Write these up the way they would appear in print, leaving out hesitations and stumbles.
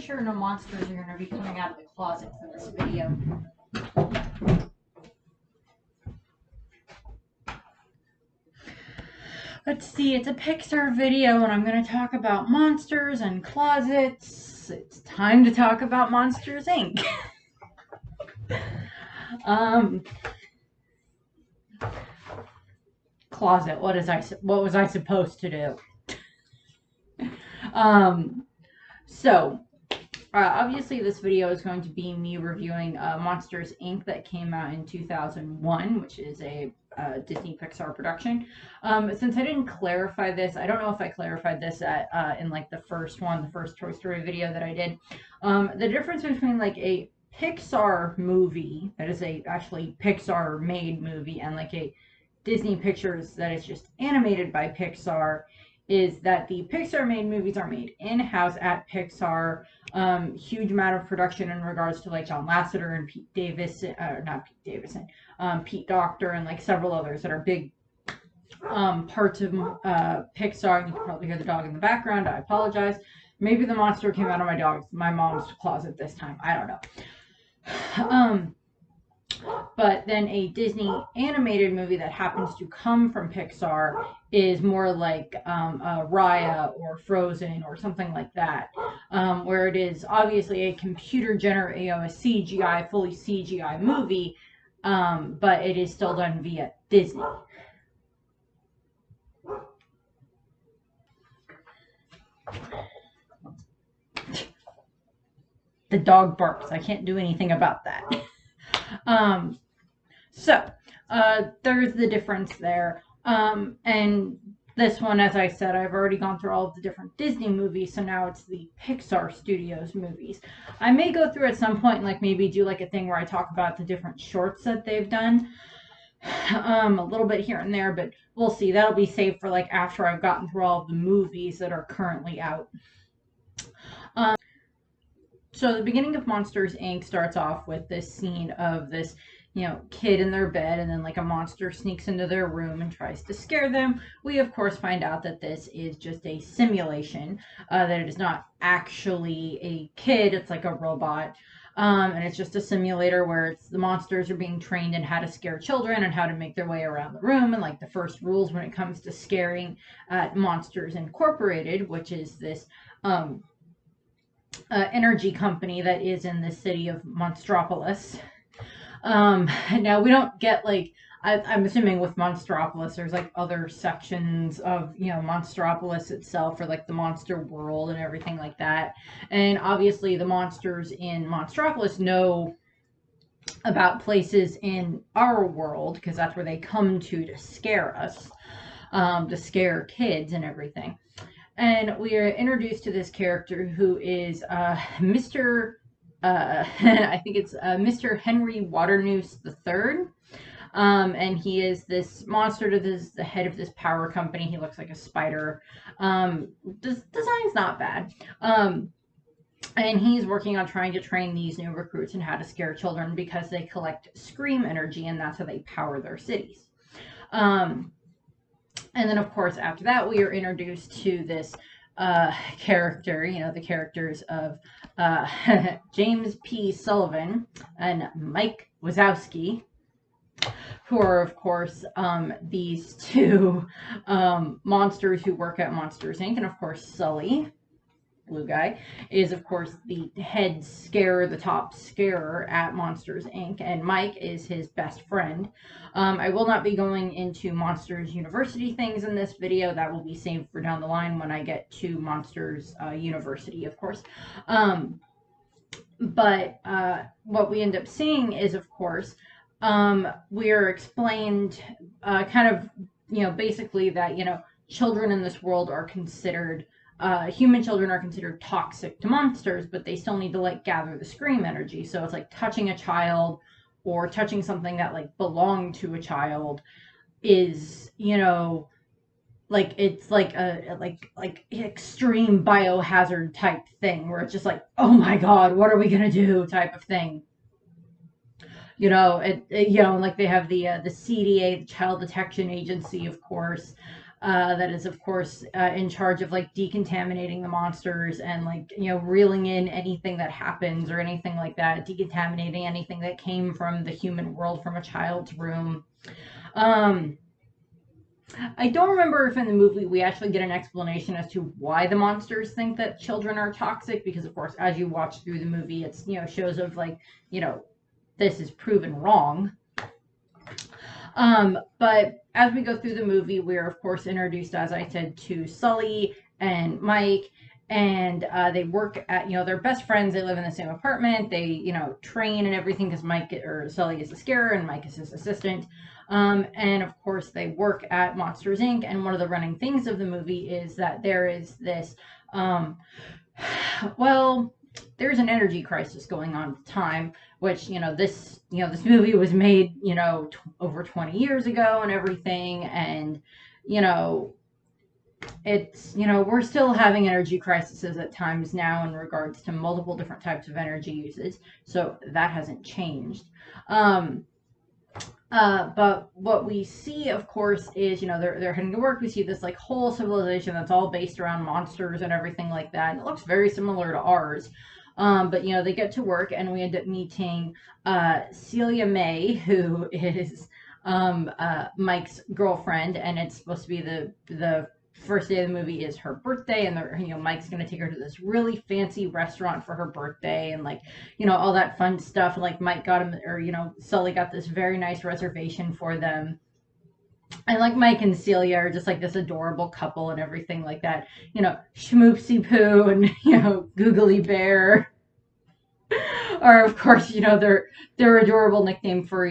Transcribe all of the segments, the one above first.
sure no monsters are going to be coming out of the closets in this video. Let's see, it's a Pixar video and I'm going to talk about monsters and closets. It's time to talk about Monsters, Inc. Closet, what was I supposed to do? Obviously this video is going to be me reviewing Monsters, Inc. that came out in 2001, which is a Disney Pixar production. Since I didn't clarify this, I don't know if I clarified this in like the first Toy Story video that I did. The difference between like a Pixar movie that is actually Pixar made movie and like a Disney Pictures that is just animated by Pixar is that the Pixar made movies are made in-house at Pixar. Huge amount of production in regards to like John Lasseter and Pete Docter and like several others that are big parts of Pixar. You can probably hear the dog in the background. I apologize. Maybe the monster came out of my mom's closet this time. I don't know. But then a Disney animated movie that happens to come from Pixar is more like Raya or Frozen or something like that, where it is obviously a computer-generated, a CGI, fully CGI movie, but it is still done via Disney. The dog barks. I can't do anything about that. There's the difference there. And this one, as I said, I've already gone through all of the different Disney movies, so now it's the Pixar Studios movies. I may go through at some point, like maybe do like a thing where I talk about the different shorts that they've done. A little bit here and there, but we'll see. That'll be saved for like after I've gotten through all of the movies that are currently out. So the beginning of Monsters, Inc. starts off with this scene of this, kid in their bed, and then like a monster sneaks into their room and tries to scare them. We, of course, find out that this is just a simulation, that it is not actually a kid. It's like a robot, and it's just a simulator where the monsters are being trained in how to scare children and how to make their way around the room, and like the first rules when it comes to scaring at Monsters Incorporated, which is this energy company that is in the city of Monstropolis. Now we don't get like, I'm assuming with Monstropolis there's like other sections of Monstropolis itself, or like the monster world and everything like that, and obviously the monsters in Monstropolis know about places in our world because that's where they come to scare us, to scare kids and everything. And we are introduced to this character who is Mr. I think it's Mr. Henry Waternoose III. And he is this monster the head of this power company. He looks like a spider. Design's not bad. And he's working on trying to train these new recruits in how to scare children because they collect scream energy, and that's how they power their cities. And then, of course, after that, we are introduced to this character, the characters of James P. Sullivan and Mike Wazowski, who are, of course, these two monsters who work at Monsters, Inc. And, of course, Sully, blue guy, is, of course, the head scarer, the top scarer at Monsters, Inc. And Mike is his best friend. I will not be going into Monsters University things in this video. That will be saved for down the line when I get to Monsters University, of course. But what we end up seeing is, of course, we are explained basically that, children in this world are considered human children are considered toxic to monsters, but they still need to like gather the scream energy. So it's like touching a child or touching something that like belonged to a child is, like it's like a like extreme biohazard type thing where it's just like, oh my God, what are we gonna do type of thing. Like they have the CDA, the Child Detection Agency, of course. that is of course in charge of like decontaminating the monsters and like reeling in anything that happens or anything like that, decontaminating anything that came from the human world from a child's room. um I don't remember if in the movie we actually get an explanation as to why the monsters think that children are toxic, because of course as you watch through the movie it's shows of like this is proven wrong. But as we go through the movie, we're of course introduced, as I said, to Sully and Mike, and they work at, they're best friends. They live in the same apartment. They, train and everything because Mike or Sully is the scarer and Mike is his assistant. And of course, they work at Monsters Inc. And one of the running things of the movie is that there is this, well, there's an energy crisis going on at the time, which this movie was made over 20 years ago and everything, and it's we're still having energy crises at times now in regards to multiple different types of energy uses, so that hasn't changed. But what we see, of course, is they're heading to work. We see this like whole civilization that's all based around monsters and everything like that, and it looks very similar to ours. But they get to work, and we end up meeting Celia May, who is Mike's girlfriend, and it's supposed to be the first day of the movie is her birthday, and Mike's gonna take her to this really fancy restaurant for her birthday, and like all that fun stuff. And like Mike got him, or Sully got this very nice reservation for them. And like Mike and Celia are just like this adorable couple and everything like that. Schmoopsy Poo and Googly Bear are of course their adorable nicknames for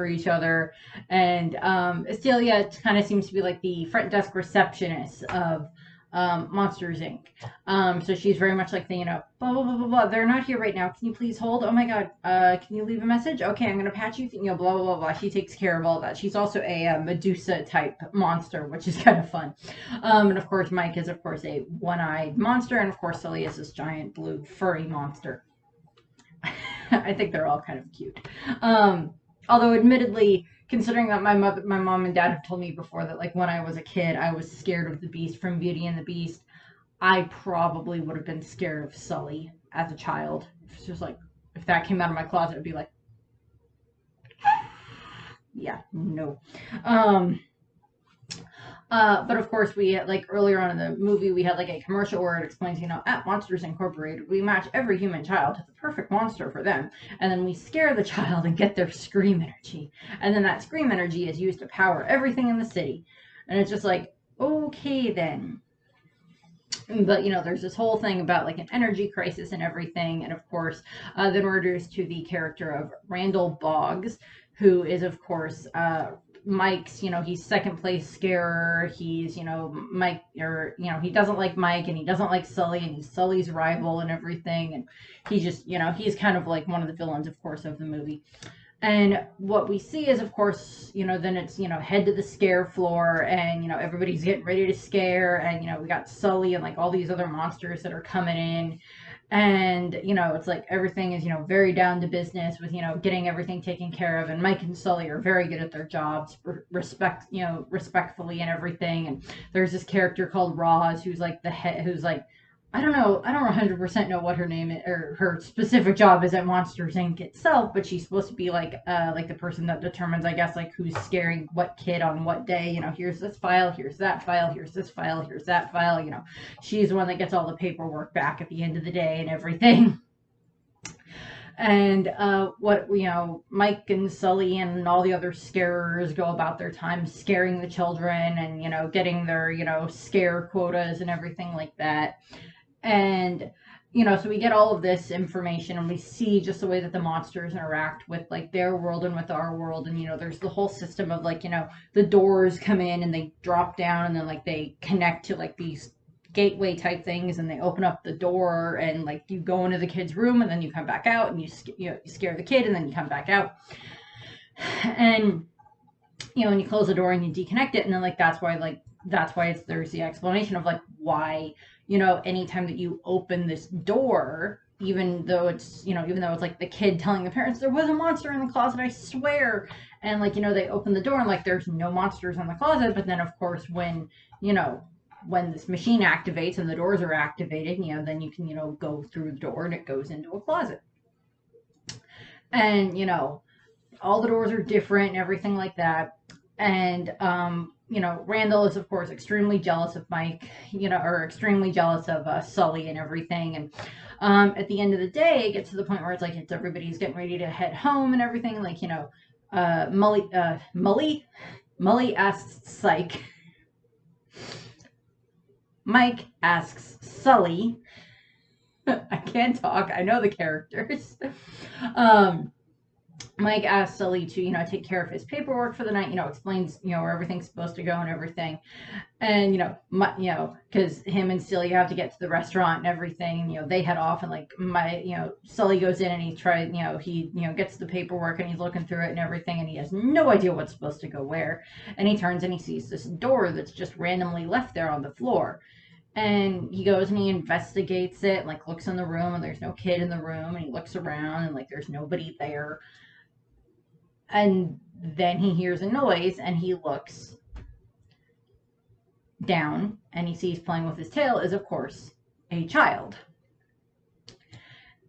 each other. And Estelia kind of seems to be like the front desk receptionist of Monsters Inc. So she's very much like the blah blah blah blah blah. They're not here right now. Can you please hold? Oh my god. Can you leave a message? Okay, I'm gonna patch you. Blah blah blah blah. She takes care of all that. She's also a Medusa type monster, which is kind of fun. And of course Mike is of course a one-eyed monster, and of course Sully is this giant blue furry monster. I think they're all kind of cute. Although admittedly, considering that my mom and dad have told me before that like when I was a kid I was scared of the Beast from Beauty and the Beast, I probably would have been scared of Sully as a child. It's just like if that came out of my closet, it'd be like, yeah, no. But of course, we had, like earlier on in the movie, we had like a commercial where it explains, at Monsters Incorporated, we match every human child to the perfect monster for them, and then we scare the child and get their scream energy, and then that scream energy is used to power everything in the city. And it's just like, okay then. But there's this whole thing about like an energy crisis and everything, and of course, then we're introduced to the character of Randall Boggs, who is of course Mike's, he's second place scarer. He's, Mike, or, he doesn't like Mike and he doesn't like Sully, and he's Sully's rival and everything. And he just, he's kind of like one of the villains, of course, of the movie. And what we see is, of course, then it's, head to the scare floor, and, everybody's getting ready to scare. And, we got Sully and like all these other monsters that are coming in. And it's like everything is very down to business with getting everything taken care of, and Mike and Sully are very good at their jobs, respectfully and everything. And there's this character called Roz who's like the head, who's like, I don't 100% know what her name is, or her specific job is at Monsters Inc. itself, but she's supposed to be like the person that determines, I guess, like who's scaring what kid on what day. Here's this file, here's that file, here's this file, here's that file. She's the one that gets all the paperwork back at the end of the day and everything. And Mike and Sully and all the other scarers go about their time scaring the children and getting their scare quotas and everything like that. And so we get all of this information, and we see just the way that the monsters interact with like their world and with our world. And there's the whole system of like the doors come in and they drop down, and then like they connect to like these gateway type things, and they open up the door, and like you go into the kid's room, and then you come back out, and you scare the kid, and then you come back out. And and you close the door and you deconnect it, and then like that's why there's the explanation of like why anytime that you open this door, even though it's, like the kid telling the parents there was a monster in the closet, I swear. And like, they open the door and like there's no monsters in the closet. But then of course when this machine activates and the doors are activated, then you can, go through the door and it goes into a closet. And, all the doors are different and everything like that. And, Randall is, of course, extremely jealous of Mike, or extremely jealous of Sully and everything. And at the end of the day, it gets to the point where it's like everybody's getting ready to head home and everything. Like, Mully asks Psych. Mike asks Sully. I can't talk. I know the characters. Mike asks Sully to, take care of his paperwork for the night, explains, where everything's supposed to go and everything. And, because him and Celia have to get to the restaurant and everything, they head off and like Sully goes in and he tries, he gets the paperwork and he's looking through it and everything and he has no idea what's supposed to go where. And he turns and he sees this door that's just randomly left there on the floor. And he goes and he investigates it, and, like looks in the room and there's no kid in the room, and he looks around and like there's nobody there. And then he hears a noise and he looks down and he sees playing with his tail is, of course, a child.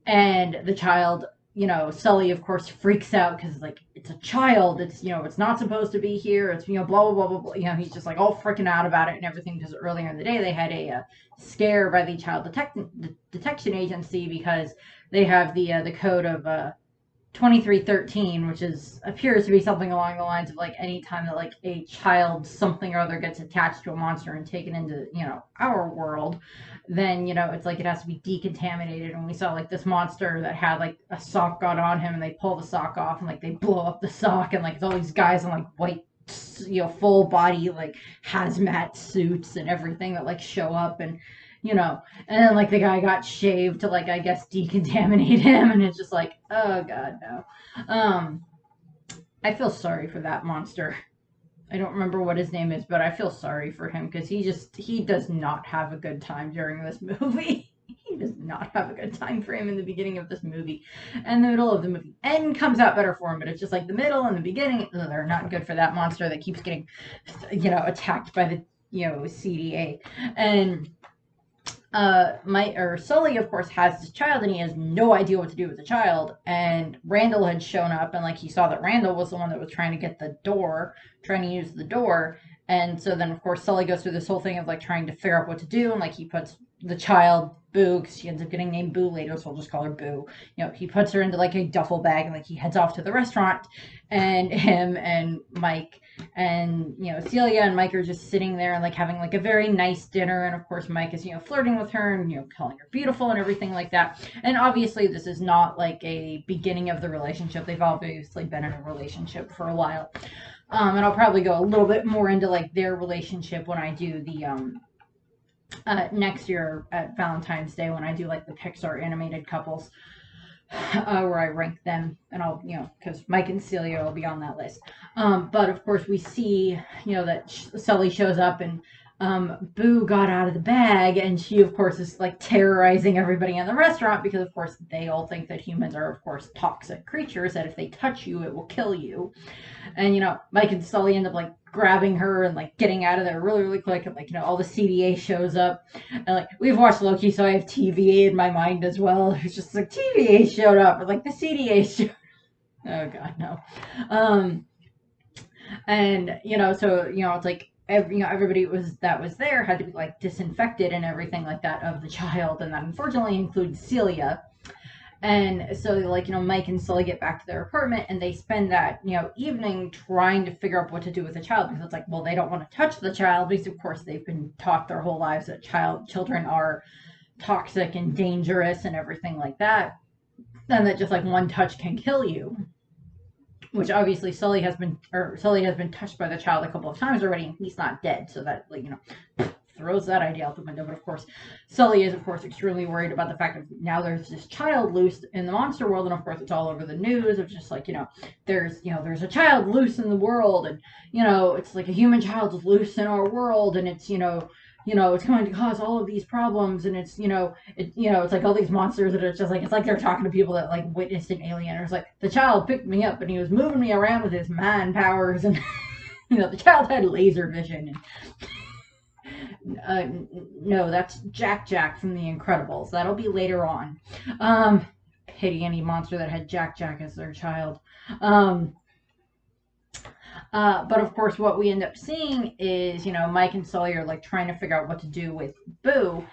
And the child, Sully, of course, freaks out because, like, it's a child. It's, it's not supposed to be here. It's, blah, blah, blah, blah, blah. He's just, like, all freaking out about it and everything because earlier in the day they had a scare by the Child Detection Agency because they have the code of 2313, which appears to be something along the lines of like any time that like a child something or other gets attached to a monster and taken into our world, then it's like it has to be decontaminated. And we saw like this monster that had like a sock got on him and they pull the sock off and like they blow up the sock and like it's all these guys in like white full body like hazmat suits and everything that like show up and and then like the guy got shaved to like I guess decontaminate him, and it's just like, oh god, no. I feel sorry for that monster. I don't remember what his name is, but I feel sorry for him because he does not have a good time during this movie. He does not have a good time for him in the beginning of this movie. And the middle of the movie end comes out better for him, but it's just like the middle and the beginning, they're not good for that monster that keeps getting attacked by the CDA. And Sully, of course, has this child and he has no idea what to do with the child. And Randall had shown up and like he saw that Randall was the one that was trying to use the door. And so then, of course, Sully goes through this whole thing of like trying to figure out what to do. And like he puts the child, Boo, because she ends up getting named Boo later, so we'll just call her Boo. He puts her into like a duffel bag and like he heads off to the restaurant. And him and Mike and Celia and Mike are just sitting there and like having like a very nice dinner. And of course Mike is flirting with her and calling her beautiful and everything like that. And obviously this is not like a beginning of the relationship. They've obviously been in a relationship for a while. And I'll probably go a little bit more into like their relationship when I do the next year at Valentine's Day, when I do like the Pixar animated couples, where I rank them, and I'll because Mike and Celia will be on that list. But of course we see that Sully shows up and Boo got out of the bag, and she of course is like terrorizing everybody in the restaurant because of course they all think that humans are of course toxic creatures, that if they touch you it will kill you. And Mike and Sully end up like grabbing her and like getting out of there really, really quick, and like all the CDA shows up, and like we've watched Loki, so I have TVA in my mind as well. It's just like TVA showed up, but like the CDA showed. Oh god, no. And so it's like everybody that was there had to be like disinfected and everything like that of the child, and that unfortunately includes Celia. And so like Mike and Sully get back to their apartment and they spend that evening trying to figure out what to do with the child, because it's like, well, they don't want to touch the child because of course they've been taught their whole lives that children are toxic and dangerous and everything like that, and that just like one touch can kill you. Which obviously Sully has been touched by the child a couple of times already, and he's not dead, so that like throws that idea out the window. But of course Sully is of course extremely worried about the fact that now there's this child loose in the monster world, and of course it's all over the news of just like there's a child loose in the world, and it's like a human child is loose in our world, and it's it's going to cause all of these problems, and it's like all these monsters that are just like, it's like they're talking to people that like witnessed an alien. Or it's like, the child picked me up and he was moving me around with his mind powers, and the child had laser vision. No, that's Jack from The Incredibles. That'll be later on. Pity any monster that had Jack as their child. Um, but of course, what we end up seeing is, Mike and Sully are like trying to figure out what to do with Boo.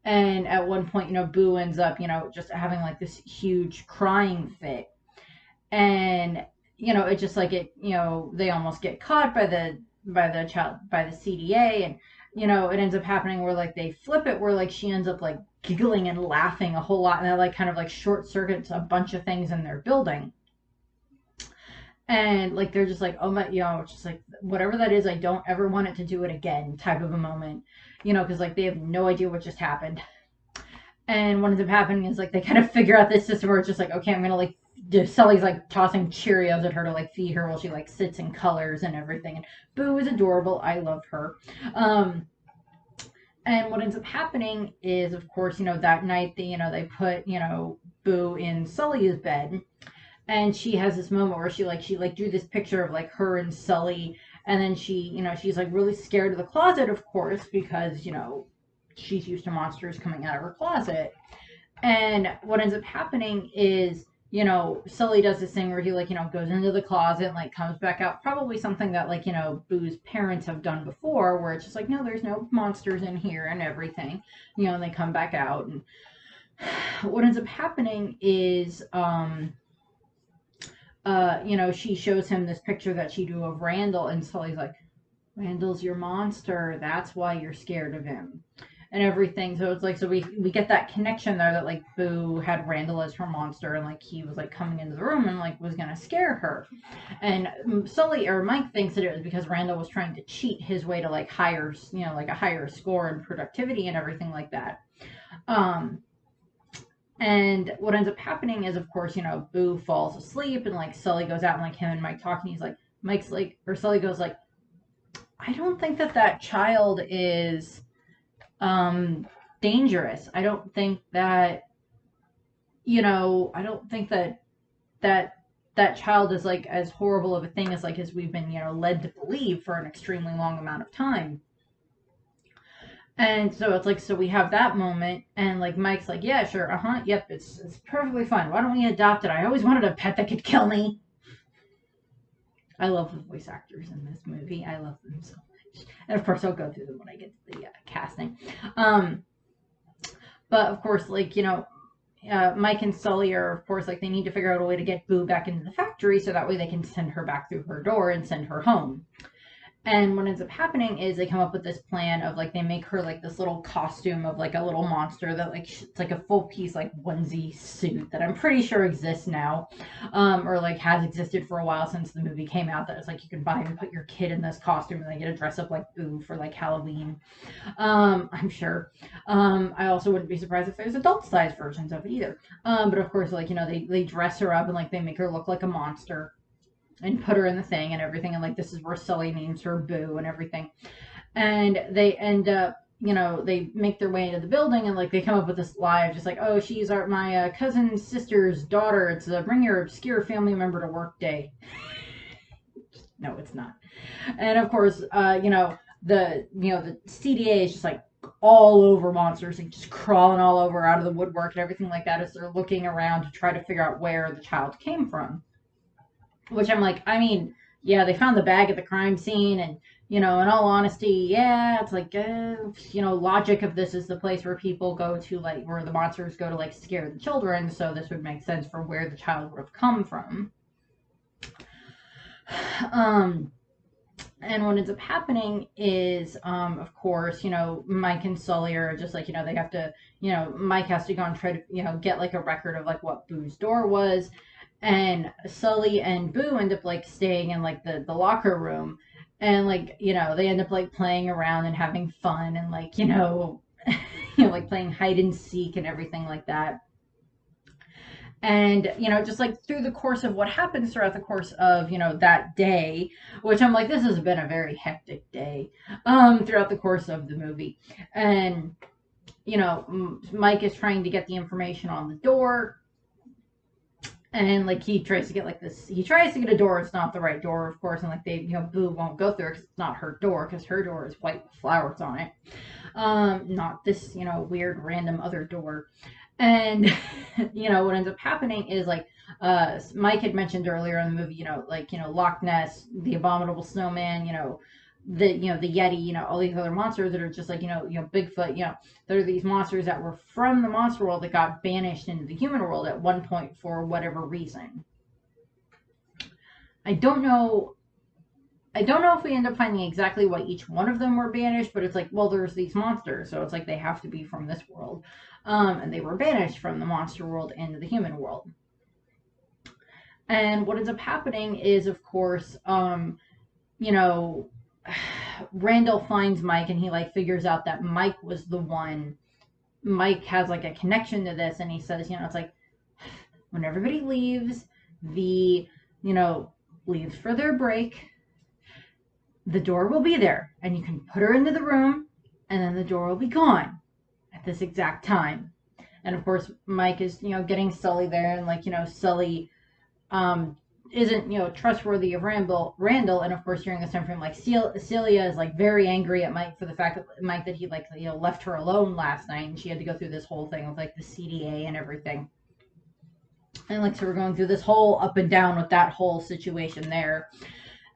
And at one point, Boo ends up, just having like this huge crying fit. And, it's just like they almost get caught by the CDA. And, it ends up happening where like they flip it where like she ends up like giggling and laughing a whole lot. And that like kind of like short circuits a bunch of things in their building. And like they're just like, oh my, just like whatever that is, I don't ever want it to do it again, type of a moment, because like they have no idea what just happened. And what ends up happening is like they kind of figure out this system where it's just like, okay, I'm gonna like Sully's like tossing Cheerios at her to like feed her while she like sits and colors and everything. And Boo is adorable. I love her. And what ends up happening is, of course, that night they put Boo in Sully's bed. And she has this moment where she drew this picture of like her and Sully, and then she's like really scared of the closet, of course, because she's used to monsters coming out of her closet. And what ends up happening is Sully does this thing where he like goes into the closet and like comes back out, probably something that like Boo's parents have done before, where it's just like, no, there's no monsters in here and everything, and they come back out. And what ends up happening is she shows him this picture that she drew of Randall, and Sully's like, Randall's your monster. That's why you're scared of him. And everything. So it's like, so we get that connection there that like Boo had Randall as her monster, and like he was like coming into the room and like was gonna scare her. And Sully or Mike thinks that it was because Randall was trying to cheat his way to like higher, like a higher score in productivity and everything like that. And what ends up happening is, of course, Boo falls asleep, and like Sully goes out, and like him and Mike talk, and he's like, Mike's like, or Sully goes like, I don't think that child is dangerous. I don't think that that child is like as horrible of a thing as like as we've been led to believe for an extremely long amount of time. And so it's like, so we have that moment, and like Mike's like, yeah, sure, yep, it's perfectly fine. Why don't we adopt it? I always wanted a pet that could kill me. I love the voice actors in this movie. I love them so much. And of course, I'll go through them when I get to the casting. But of course, like, Mike and Sully are, of course, like, they need to figure out a way to get Boo back into the factory so that way they can send her back through her door and send her home. And what ends up happening is they come up with this plan of like, they make her like this little costume of like a little monster that like it's like a full piece like onesie suit that I'm pretty sure exists now, or like has existed for a while since the movie came out, that it's like you can buy and put your kid in this costume and they get to dress up like Boo for like Halloween. I'm sure. I also wouldn't be surprised if there's adult size versions of it either. But of course, like, they dress her up and like they make her look like a monster and put her in the thing and everything, and like this is where Sully names her Boo and everything. And they end up, they make their way into the building, and like they come up with this lie of just like, oh, she's my cousin's sister's daughter. It's a bring your obscure family member to work day. No, it's not. And of course, the CDA is just like all over monsters, like just crawling all over out of the woodwork and everything like that as they're looking around to try to figure out where the child came from. Which I'm like, I mean, yeah, they found the bag at the crime scene, and in all honesty, yeah, it's like, logic of this is the place where people go to, like, where the monsters go to, like, scare the children, so this would make sense for where the child would have come from. And what ends up happening is, of course, Mike and Sully are just like, they have to, Mike has to go and try to, get like a record of like what Boo's door was. And Sully and Boo end up like staying in like the locker room, and like they end up like playing around and having fun, and like like playing hide and seek and everything like that. And, just like through the course of what happens throughout the course of, that day, which I'm like, this has been a very hectic day, throughout the course of the movie. And, Mike is trying to get the information on the door. And like he tries to get a door. It's not the right door, of course. And like Boo won't go through because it's not her door, because her door is white with flowers on it. Not this, weird random other door. And, what ends up happening is like, Mike had mentioned earlier in the movie, Loch Ness, the abominable snowman, the Yeti, all these other monsters that are just like, Bigfoot, there are these monsters that were from the monster world that got banished into the human world at one point for whatever reason. I don't know if we end up finding exactly why each one of them were banished, but it's like, well, there's these monsters, so it's like they have to be from this world. And they were banished from the monster world into the human world. And what ends up happening is, of course, Randall finds Mike, and he like figures out that Mike was the one. Mike has like a connection to this, and he says, it's like when everybody leaves leaves for their break, the door will be there, and you can put her into the room, and then the door will be gone at this exact time. And of course, Mike is, getting Sully there, and like, Sully isn't, trustworthy of Randall. And of course, during this time frame, like Estelia is like very angry at Mike for the fact that he like, left her alone last night, and she had to go through this whole thing with like the CDA and everything. And like, so we're going through this whole up and down with that whole situation there.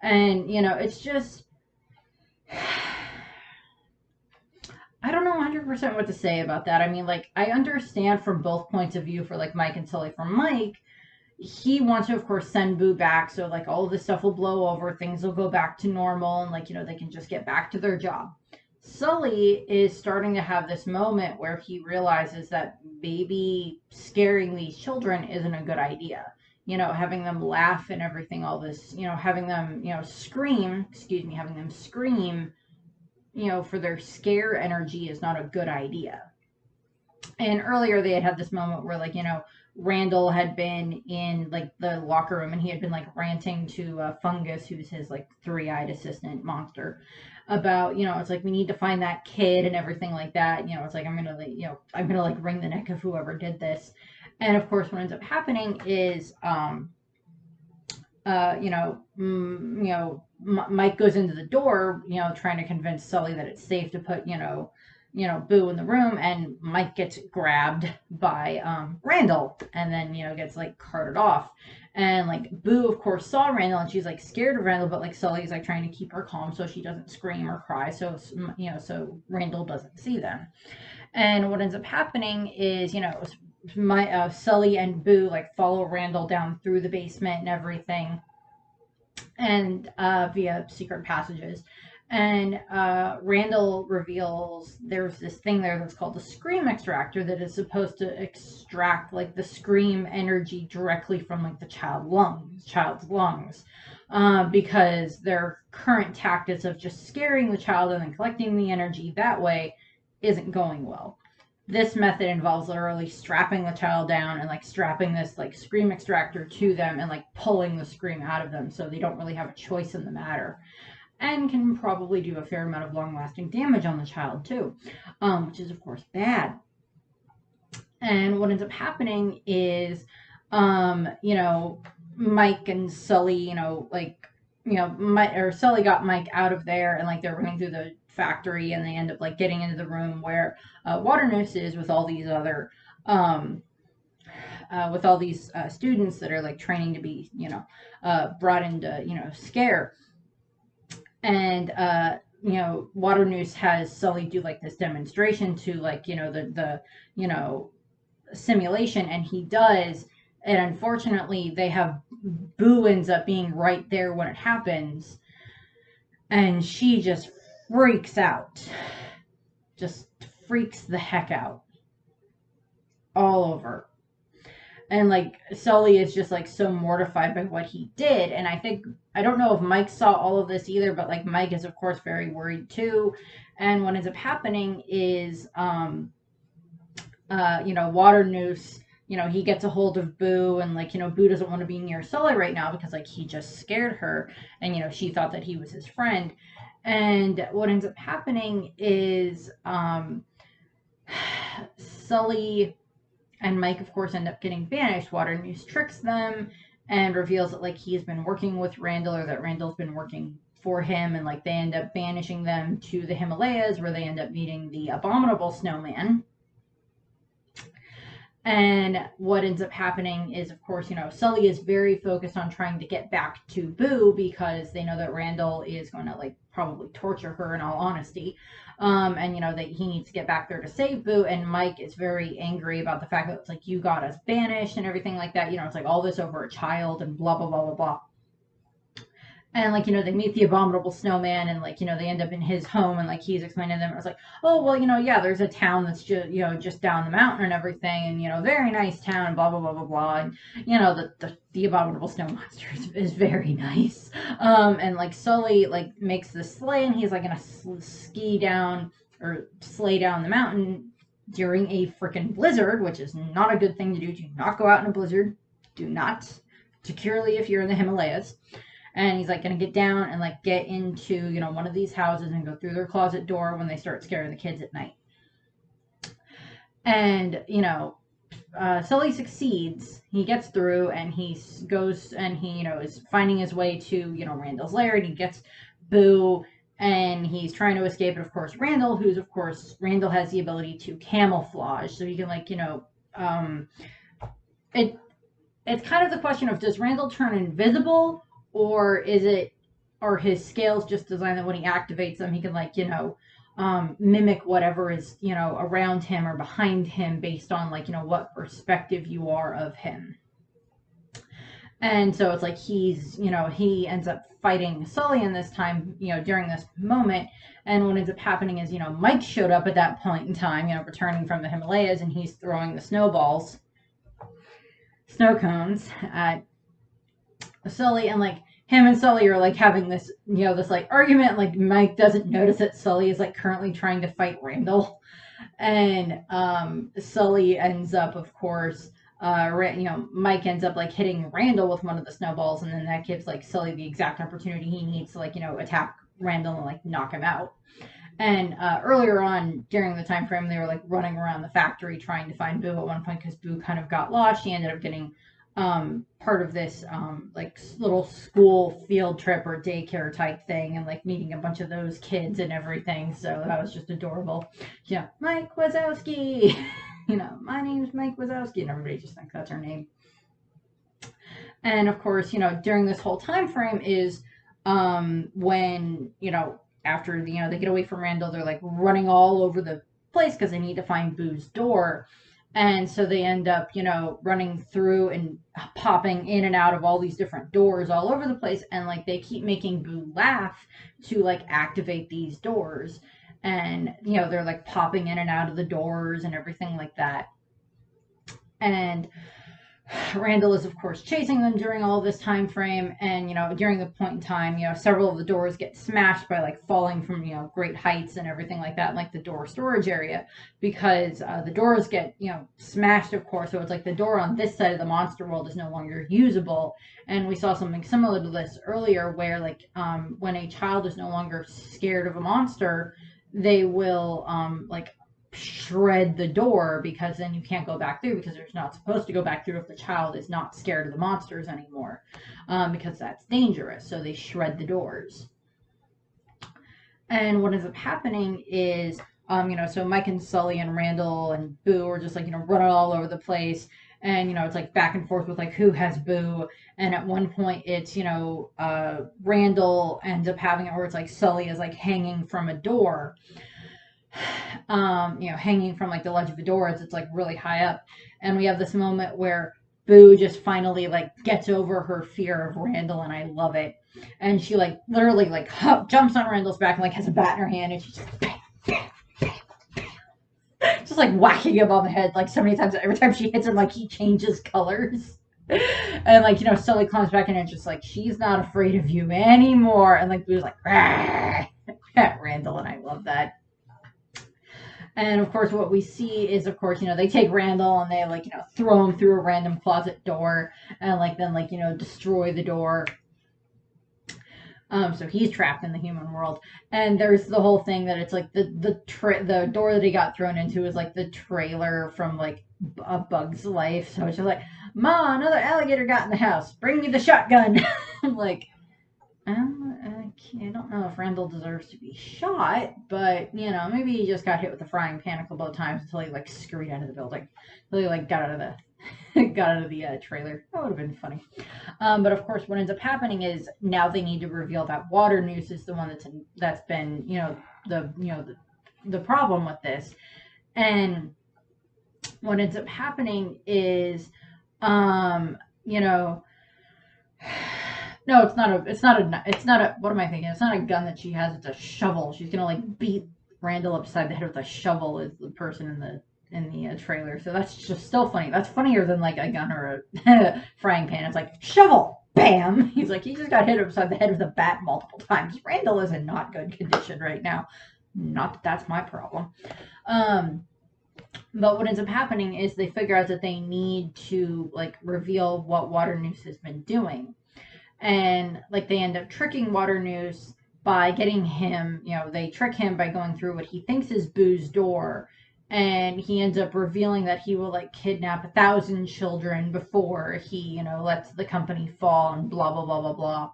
And, it's just, I don't know 100% what to say about that. I mean, like, I understand from both points of view for like Mike and Sully. For Mike, he wants to, of course, send Boo back, so like all of this stuff will blow over, things will go back to normal, and like, they can just get back to their job. Sully is starting to have this moment where he realizes that maybe scaring these children isn't a good idea. Having them laugh and everything, all this, having them, scream, for their scare energy is not a good idea. And earlier they had this moment where like, Randall had been in like the locker room, and he had been like ranting to Fungus, who's his like three-eyed assistant monster, about, it's like we need to find that kid and everything like that. It's like I'm gonna like wring the neck of whoever did this. And of course, what ends up happening is Mike goes into the door, trying to convince Sully that it's safe to put, Boo in the room, and Mike gets grabbed by Randall, and then, gets like carted off. And like Boo, of course, saw Randall, and she's like scared of Randall, but like Sully's like trying to keep her calm so she doesn't scream or cry, so Randall doesn't see them. And what ends up happening is, Sully and Boo like follow Randall down through the basement and everything, and via secret passages. And Randall reveals there's this thing there that's called the scream extractor that is supposed to extract like the scream energy directly from like the child's lungs, because their current tactics of just scaring the child and then collecting the energy that way isn't going well. This method involves literally strapping the child down and like strapping this like scream extractor to them and like pulling the scream out of them, so they don't really have a choice in the matter, and can probably do a fair amount of long-lasting damage on the child too, which is of course bad. And what ends up happening is, Mike and Sully, Sully got Mike out of there, and like they're running through the factory, and they end up like getting into the room where Waternoose is with all these other students that are like training to be brought into scare. And Waternoose has Sully do like this demonstration to like the simulation, and he does. And unfortunately, they have Boo ends up being right there when it happens, and she just freaks out, just freaks the heck out all over. And like Sully is just like so mortified by what he did. And I don't know if Mike saw all of this either, but like Mike is of course very worried too. And what ends up happening is Waternoose you know, he gets a hold of Boo, and like, you know, Boo doesn't want to be near Sully right now because like he just scared her, and you know, she thought that he was his friend. And what ends up happening is Sully and Mike, of course, end up getting banished. Waternoose tricks them and reveals that like he's been working with Randall, or that Randall's been working for him, and like they end up banishing them to the Himalayas, where they end up meeting the abominable snowman. And what ends up happening is, of course, you know, Sully is very focused on trying to get back to Boo because they know that Randall is going to like probably torture her, in all honesty. And you know that he needs to get back there to save Boo. And Mike is very angry about the fact that it's like, you got us banished and everything like that. You know, it's like all this over a child and blah blah blah blah blah. And like, you know, they meet the abominable snowman, and like, you know, they end up in his home, and like he's explaining to them, I was like, oh well, you know, yeah, there's a town that's just, you know, just down the mountain and everything, and you know, very nice town, and blah blah blah blah blah. And you know, the abominable snow monster is very nice. And like Sully like makes the sleigh, and he's like gonna ski down or sleigh down the mountain during a freaking blizzard, which is not a good thing to do. Do not go out in a blizzard. Do not, particularly if you're in the Himalayas. And he's like gonna get down and like get into, you know, one of these houses and go through their closet door when they start scaring the kids at night. And you know, Sully succeeds. He gets through, and he goes, and he, you know, is finding his way to, you know, Randall's lair, and he gets Boo, and he's trying to escape. And of course, Randall has the ability to camouflage, so he can like, you know, it's kind of the question of, does Randall turn invisible? Or are his scales just designed that when he activates them, he can like, you know, mimic whatever is, you know, around him or behind him based on like, you know, what perspective you are of him. And so it's like he's, you know, he ends up fighting Sully in this time, you know, during this moment. And what ends up happening is, you know, Mike showed up at that point in time, you know, returning from the Himalayas, and he's throwing the snow cones at Sully, and like him and Sully are like having this, you know, this like argument. Like Mike doesn't notice that Sully is like currently trying to fight Randall, and Sully ends up, of course, you know, Mike ends up like hitting Randall with one of the snowballs, and then that gives like Sully the exact opportunity he needs to like, you know, attack Randall and like knock him out. And earlier on during the time frame, they were like running around the factory trying to find Boo at one point, because Boo kind of got lost. She ended up getting part of this like little school field trip or daycare type thing, and like meeting a bunch of those kids and everything. So that was just adorable. Yeah, Mike Wazowski. You know, my name's Mike Wazowski, and everybody just thinks that's her name. And of course, you know, during this whole time frame is when, you know, after, you know, they get away from Randall, they're like running all over the place because they need to find Boo's door. And so they end up, you know, running through and popping in and out of all these different doors all over the place. And like they keep making Boo laugh to like activate these doors. And, you know, they're like popping in and out of the doors and everything like that. And Randall is, of course, chasing them during all this time frame. And, you know, during the point in time, you know, several of the doors get smashed by like falling from, you know, great heights and everything like that, like the door storage area, because the doors get, you know, smashed, of course. So it's like the door on this side of the monster world is no longer usable. And we saw something similar to this earlier, where like when a child is no longer scared of a monster, they will like shred the door, because then you can't go back through, because there's not supposed to go back through if the child is not scared of the monsters anymore, because that's dangerous. So they shred the doors. And what ends up happening is, you know, so Mike and Sully and Randall and Boo are just like, you know, running all over the place. And, you know, it's like back and forth with like who has Boo. And at one point it's, you know, Randall ends up having it where it's like Sully is like hanging from a door. You know, hanging from like the ledge of the door as it's like really high up. And we have this moment where Boo just finally like gets over her fear of Randall, and I love it. And she like literally like jumps on Randall's back and like has a bat in her hand, and she's just like whacking him on the head like so many times. Every time she hits him, like he changes colors. And like, you know, Sully comes back and it's just like, she's not afraid of you anymore. And like Boo's like at Randall, and I love that. And of course, what we see is, of course, they take Randall and they like, throw him through a random closet door and like then like, destroy the door. So he's trapped in the human world, and there's the whole thing that it's like the door that he got thrown into is like the trailer from like a Bug's Life. So it's just like, Ma, another alligator got in the house. Bring me the shotgun. I'm like, I don't know if Randall deserves to be shot, but maybe he just got hit with a frying pan a couple of times until he like scurried out of the building. Until he like got out of the trailer. That would have been funny. But of course, what ends up happening is now they need to reveal that Waternoose is the one that's been the problem with this. And what ends up happening is, no, it's not a, what am I thinking? It's not a gun that she has. It's a shovel. She's gonna like beat Randall upside the head with a shovel. Is the person in the trailer. So that's just still funny. That's funnier than like a gun or a frying pan. It's like, shovel, bam. He's like, he just got hit upside the head with a bat multiple times. Randall is in not good condition right now. Not that that's my problem. But what ends up happening is they figure out that they need to like reveal what Waternoose has been doing. And like they end up tricking Waternoose by getting him, they trick him by going through what he thinks is Boo's door. And he ends up revealing that he will like kidnap 1,000 children before he, lets the company fall and blah, blah, blah, blah, blah.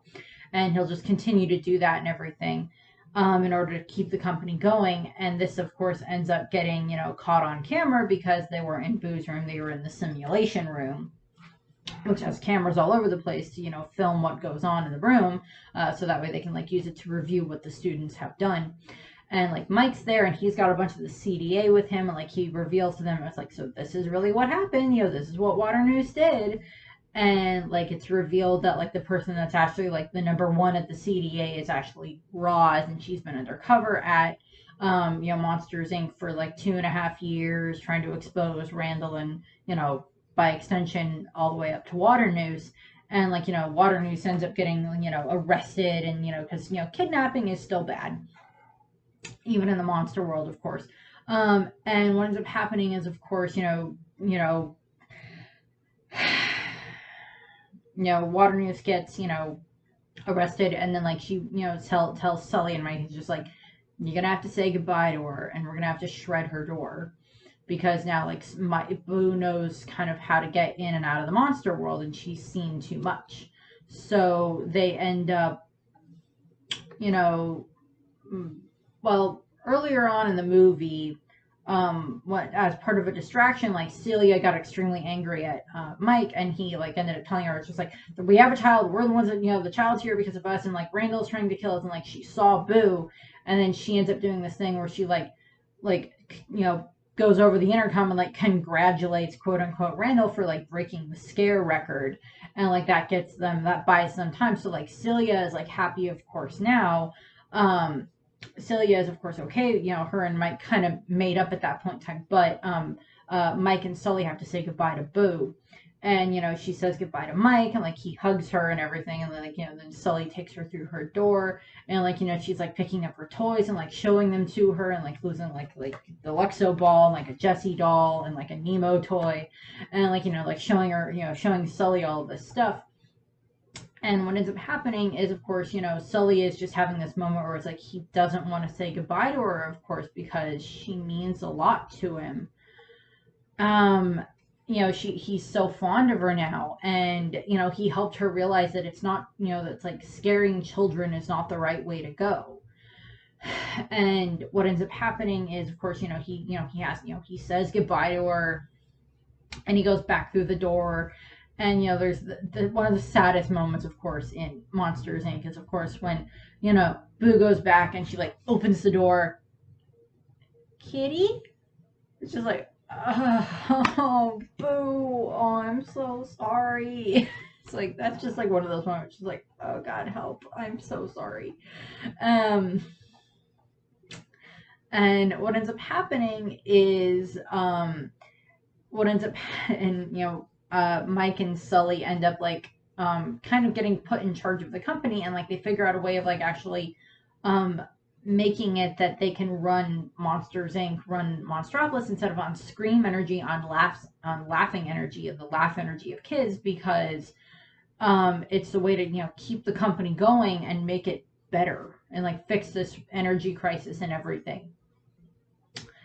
And he'll just continue to do that and everything in order to keep the company going. And this, of course, ends up getting, caught on camera because they were in Boo's room. They were in the simulation room, which has cameras all over the place to, film what goes on in the room. So that way they can like use it to review what the students have done. And like Mike's there and he's got a bunch of the CDA with him and like he reveals to them, it's like, so this is really what happened, this is what Waternoose did. And like it's revealed that like the person that's actually like the number one at the CDA is actually Roz, and she's been undercover at Monsters Inc. for like 2.5 years trying to expose Randall and by extension all the way up to Waternoose. And like Waternoose ends up getting arrested and because kidnapping is still bad even in the monster world, of course. And what ends up happening is, of course, Waternoose gets, arrested, and then like she, tells Sully and Mike, just like, you're gonna have to say goodbye to her, and we're gonna have to shred her door, because now like Boo knows kind of how to get in and out of the monster world, and she's seen too much. So they end up, well, earlier on in the movie, as part of a distraction, like Celia got extremely angry at Mike, and he like ended up telling her, it's just like, we have a child, we're the ones that the child's here because of us, and like Randall's trying to kill us, and like she saw Boo, and then she ends up doing this thing where she like goes over the intercom and like congratulates quote unquote Randall for like breaking the scare record, and like that buys them time. So like Celia is like happy, of course, now. Celia is, of course, okay. Her and Mike kind of made up at that point in time. But Mike and Sully have to say goodbye to Boo. And, she says goodbye to Mike, and, like, he hugs her and everything. And then, like, then Sully takes her through her door. And, like, she's, like, picking up her toys and, like, showing them to her. And, like, losing, like the Luxo ball and, like, a Jessie doll and, like, a Nemo toy. And, like, like, showing her, showing Sully all of this stuff. And what ends up happening is, of course, Sully is just having this moment where it's like he doesn't want to say goodbye to her, of course, because she means a lot to him. He's so fond of her now, and he helped her realize that it's not, that's like scaring children is not the right way to go. And what ends up happening is, of course, he says goodbye to her, and he goes back through the door. And, there's one of the saddest moments, of course, in Monsters, Inc. is, of course, when, Boo goes back and she, like, opens the door. Kitty? It's just like, oh, Boo, oh, I'm so sorry. It's like, that's just, like, one of those moments. She's like, oh, God, help. I'm so sorry. And what ends up happening is, Mike and Sully end up like kind of getting put in charge of the company, and like they figure out a way of like actually making it that they can run Monsters Inc., run Monstropolis instead of on scream energy, on laughing energy, of the laugh energy of kids, because it's the way to keep the company going and make it better and like fix this energy crisis and everything.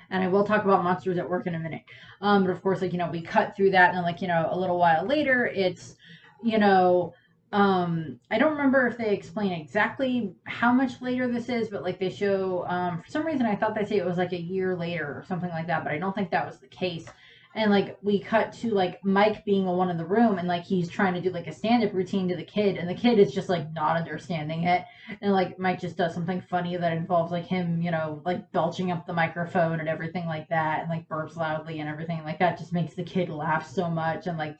And I will talk about Monsters at Work in a minute. But of course, like, we cut through that, and like, a little while later, it's, you know, I don't remember if they explain exactly how much later this is, but like they show, for some reason, I thought they say it was like a year later or something like that, but I don't think that was the case. And like we cut to like Mike being the one in the room, and like he's trying to do like a stand-up routine to the kid, and the kid is just like not understanding it. And like Mike just does something funny that involves like him, like belching up the microphone and everything like that, and like burps loudly and everything like that, just makes the kid laugh so much. And like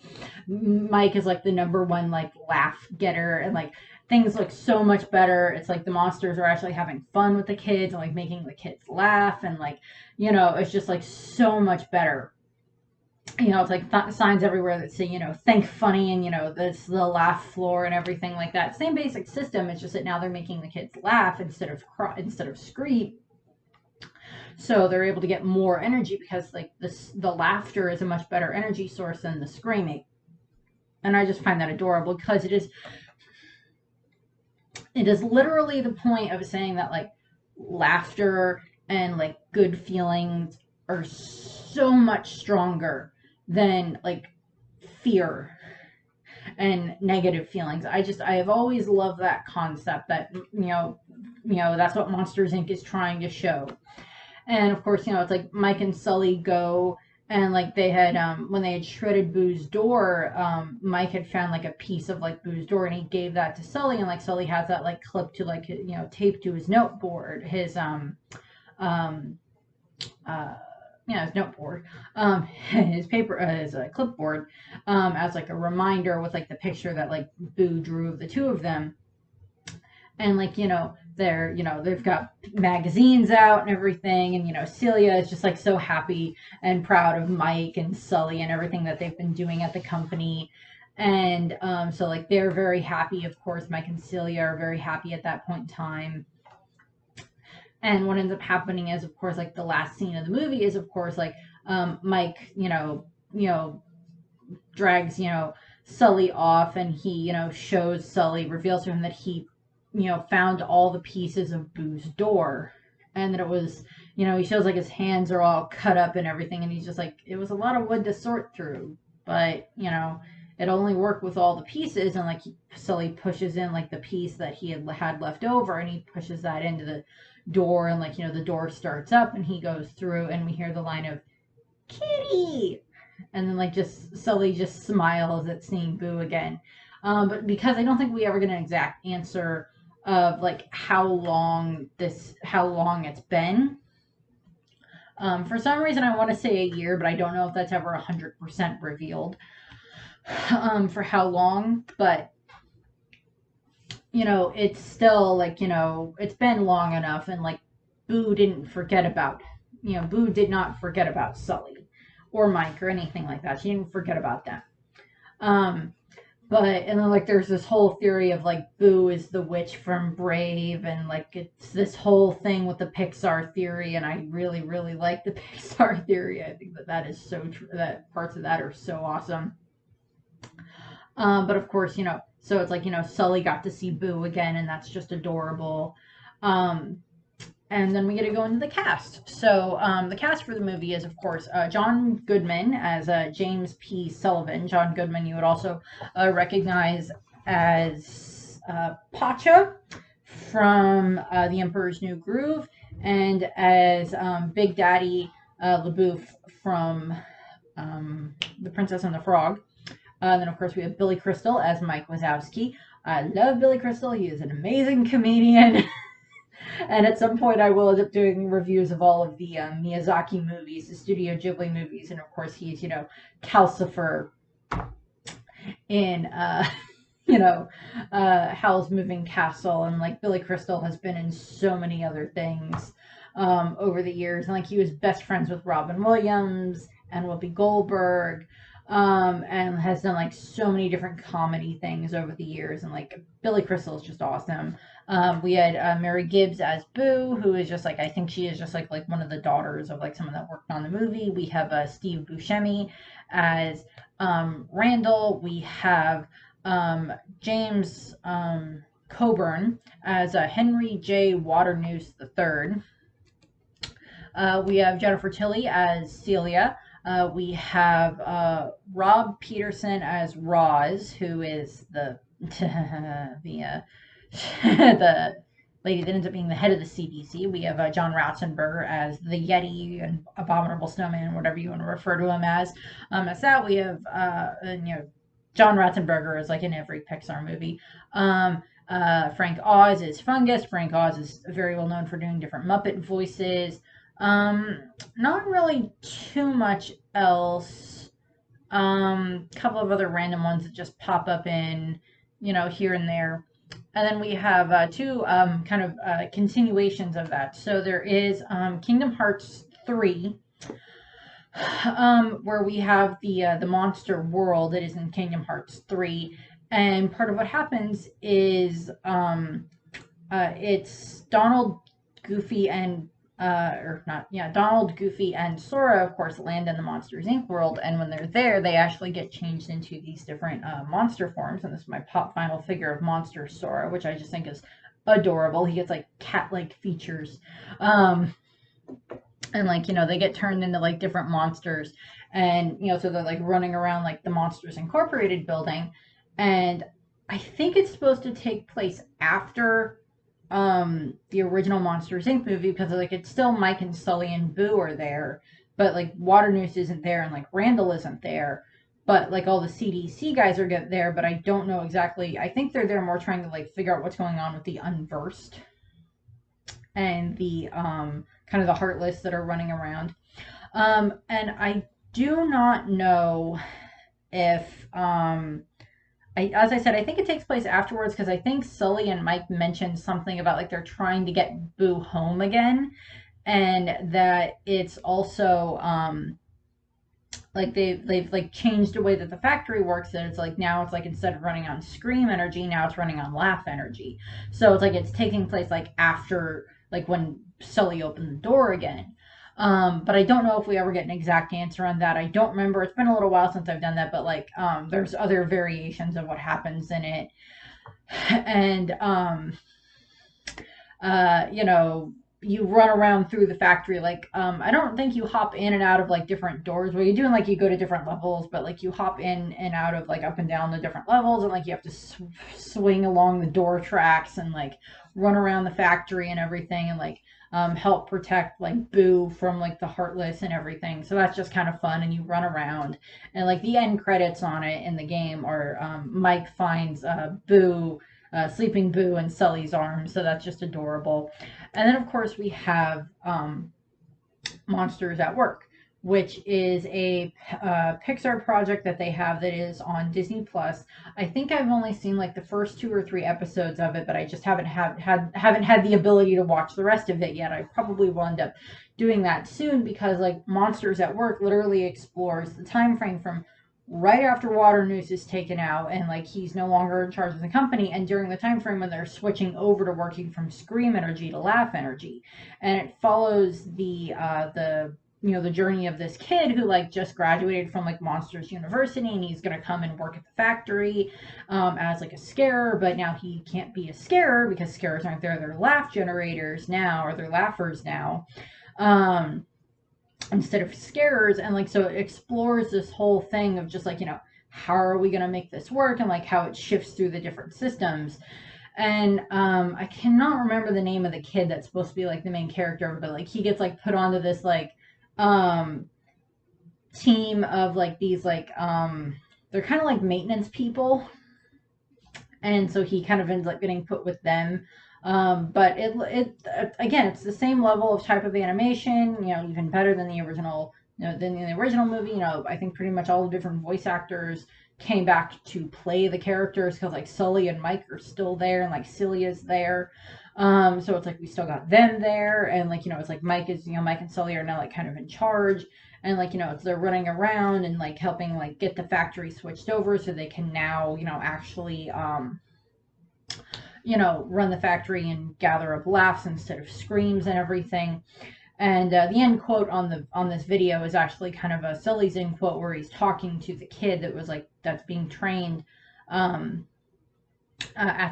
Mike is like the number one like laugh getter, and like things look so much better. It's like the monsters are actually having fun with the kids and like making the kids laugh, and like it's just like so much better. It's like signs everywhere that say, think funny, and, this the laugh floor and everything like that. Same basic system. It's just that now they're making the kids laugh instead of scream. So they're able to get more energy because like the laughter is a much better energy source than the screaming. And I just find that adorable because it is literally the point of saying that like laughter and like good feelings are so much stronger than like fear and negative feelings. I have always loved that concept that that's what Monsters Inc. is trying to show. And of course, it's like Mike and Sully go, and like they had when they had shredded Boo's door, Mike had found like a piece of like Boo's door, and he gave that to Sully, and like Sully has that like clip to like taped to his noteboard, his his noteboard, his paper, his clipboard, as like a reminder with like the picture that like Boo drew of the two of them. And like, they've got magazines out and everything. And, Celia is just like so happy and proud of Mike and Sully and everything that they've been doing at the company. And so like they're very happy. Of course, Mike and Celia are very happy at that point in time. And what ends up happening is, of course, like the last scene of the movie is, of course, like Mike, drags, Sully off, and he, shows Sully, reveals to him that he, found all the pieces of Boo's door, and that it was, he shows like his hands are all cut up and everything, and he's just like, it was a lot of wood to sort through, but, it only worked with all the pieces, and like Sully pushes in like the piece that he had left over, and he pushes that into the door, and like the door starts up, and he goes through, and we hear the line of kitty, and then like just Sully just smiles at seeing Boo again. But because I don't think we ever get an exact answer of like how long it's been, for some reason I want to say a year, but I don't know if that's ever 100% revealed for how long. But it's still like, it's been long enough, and like Boo didn't forget about, Boo did not forget about Sully or Mike or anything like that. She didn't forget about them. And then like there's this whole theory of like Boo is the witch from Brave, and like it's this whole thing with the Pixar theory, and I really, really like the Pixar theory. I think that is so true, that parts of that are so awesome. But of course, so it's like, Sully got to see Boo again, and that's just adorable. And then we get to go into the cast. So the cast for the movie is, of course, John Goodman as James P. Sullivan. John Goodman you would also recognize as Pacha from The Emperor's New Groove, and as Big Daddy LaBouffe from The Princess and the Frog. Then, of course, we have Billy Crystal as Mike Wazowski. I love Billy Crystal. He is an amazing comedian. And at some point, I will end up doing reviews of all of the Miyazaki movies, the Studio Ghibli movies. And, of course, he's, Calcifer in, Howl's Moving Castle. And, like, Billy Crystal has been in so many other things over the years. And, like, he was best friends with Robin Williams and Whoopi Goldberg. And has done like so many different comedy things over the years, and like Billy Crystal is just awesome. We had Mary Gibbs as Boo, who is just like, I think she is just like one of the daughters of like someone that worked on the movie. We have Steve Buscemi as Randall. We have James Coburn as Henry J. Waternoose III. We have Jennifer Tilly as Celia. We have Rob Peterson as Roz, who is the the the lady that ends up being the head of the CDC. We have John Ratzenberger as the Yeti and Abominable Snowman, whatever you want to refer to him as. As that, we have John Ratzenberger is like in every Pixar movie. Frank Oz is Fungus. Frank Oz is very well known for doing different Muppet voices. Not really too much else. Couple of other random ones that just pop up in, here and there. And then we have two kind of continuations of that. So there is Kingdom Hearts 3, where we have the monster world that is in Kingdom Hearts 3. And part of what happens is it's Donald, Goofy, and Donald, Goofy, and Sora, of course, land in the Monsters Inc. world, and when they're there, they actually get changed into these different monster forms, and this is my pop final figure of Monster Sora, which I just think is adorable. He gets, like, cat-like features, and, like, they get turned into, like, different monsters, and, so they're, like, running around, like, the Monsters Incorporated building, and I think it's supposed to take place after the original Monsters Inc. movie, because like it's still Mike and Sully and Boo are there, but like Waternoose isn't there and like Randall isn't there, but like all the CDC guys are there, but I don't know exactly. I think they're there more trying to like figure out what's going on with the Unversed and the kind of the Heartless that are running around. And I do not know if as I said, I think it takes place afterwards, because I think Sully and Mike mentioned something about like they're trying to get Boo home again, and that it's also like they've like changed the way that the factory works, and it's like now it's like instead of running on scream energy, now it's running on laugh energy. So it's like it's taking place like after like when Sully opened the door again. But I don't know if we ever get an exact answer on that. I don't remember. It's been a little while since I've done that, but like, there's other variations of what happens in it. And, you run around through the factory. Like, I don't think you hop in and out of like different doors. Well, you do, like, you go to different levels, but like you hop in and out of like up and down the different levels, and like you have to swing along the door tracks and like run around the factory and everything, and like, help protect like Boo from like the Heartless and everything. So that's just kind of fun, and you run around, and like the end credits on it in the game are Mike finds Boo, sleeping Boo in Sully's arms. So that's just adorable. And then of course we have Monsters at Work, which is a Pixar project that they have that is on Disney Plus. I think I've only seen like the first 2 or 3 episodes of it, but I just haven't had the ability to watch the rest of it yet. I probably will end up doing that soon, because like Monsters at Work literally explores the time frame from right after Waternoose is taken out and like he's no longer in charge of the company, and during the time frame when they're switching over to working from scream energy to laugh energy, and it follows the journey of this kid who like just graduated from like Monsters University, and he's going to come and work at the factory as like a scarer, but now he can't be a scarer because scarers aren't there. They're laugh generators now, or they're laughers now, instead of scarers. And like, so it explores this whole thing of just like, how are we going to make this work, and like how it shifts through the different systems. And I cannot remember the name of the kid that's supposed to be like the main character, but like he gets like put onto this like team of like these like they're kind of like maintenance people, and so he kind of ends up getting put with them. But it again, it's the same level of type of animation, even better than the original, movie. I think pretty much all the different voice actors came back to play the characters, because like Sully and Mike are still there, and like Celia's there. So it's like we still got them there, and like, it's like Mike and Sully are now like kind of in charge, and like, it's they're running around and like helping like get the factory switched over so they can now, actually run the factory and gather up laughs instead of screams and everything. And the end quote on this video is actually kind of a Sully's end quote where he's talking to the kid that was like that's being trained at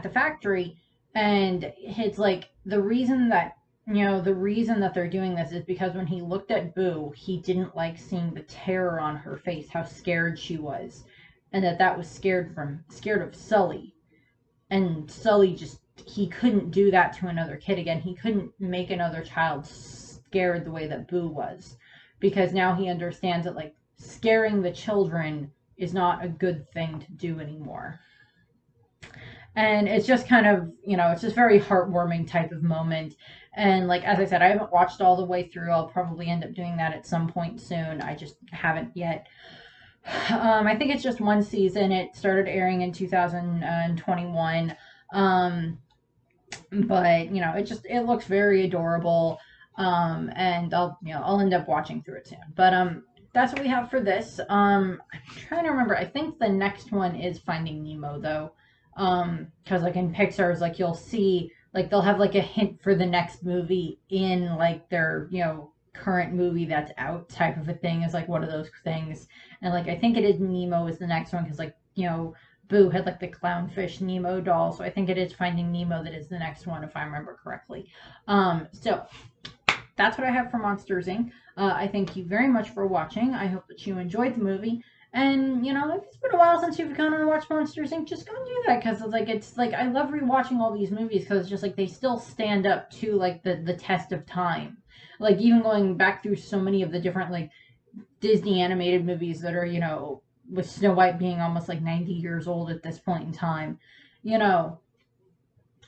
the factory, and it's like the reason that they're doing this is because when he looked at Boo, he didn't like seeing the terror on her face, how scared she was, and that was scared of Sully, and Sully he couldn't do that to another kid again. He couldn't make another child scared the way that Boo was, because now he understands that like scaring the children is not a good thing to do anymore. And it's just kind of, it's just very heartwarming type of moment. And like, as I said, I haven't watched all the way through. I'll probably end up doing that at some point soon. I just haven't yet. I think it's just one season. It started airing in 2021. But it looks very adorable. And I'll end up watching through it soon. But that's what we have for this. I'm trying to remember. I think the next one is Finding Nemo, though. Because like in Pixar's, like you'll see, like they'll have like a hint for the next movie in like their current movie that's out type of a thing, is like one of those things. And like I think it is Nemo is the next one, because like Boo had like the clownfish Nemo doll, so I think it is Finding Nemo that is the next one, if I remember correctly. So that's what I have for Monsters Inc. I thank you very much for watching. I hope that you enjoyed the movie. And, if it's been a while since you've gone and watched Monsters Inc., just go and do that, because it's like, I love rewatching all these movies, because it's just like, they still stand up to, like, the test of time. Like, even going back through so many of the different, like, Disney animated movies that are, with Snow White being almost, like, 90 years old at this point in time,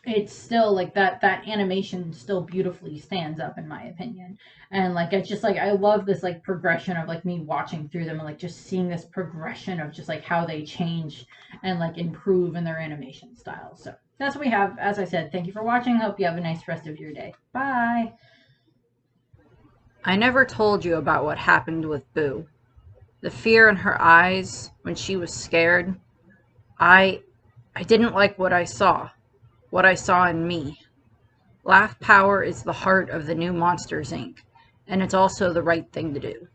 it's still like that animation still beautifully stands up, in my opinion. And like it's just like I love this like progression of like me watching through them and like just seeing this progression of just like how they change and like improve in their animation style. So that's what we have. As I said, thank you for watching. Hope you have a nice rest of your day. Bye. I never told you about what happened with Boo. The fear in her eyes when she was scared. I didn't like what I saw in me. Laugh power is the heart of the new Monsters Inc., and it's also the right thing to do.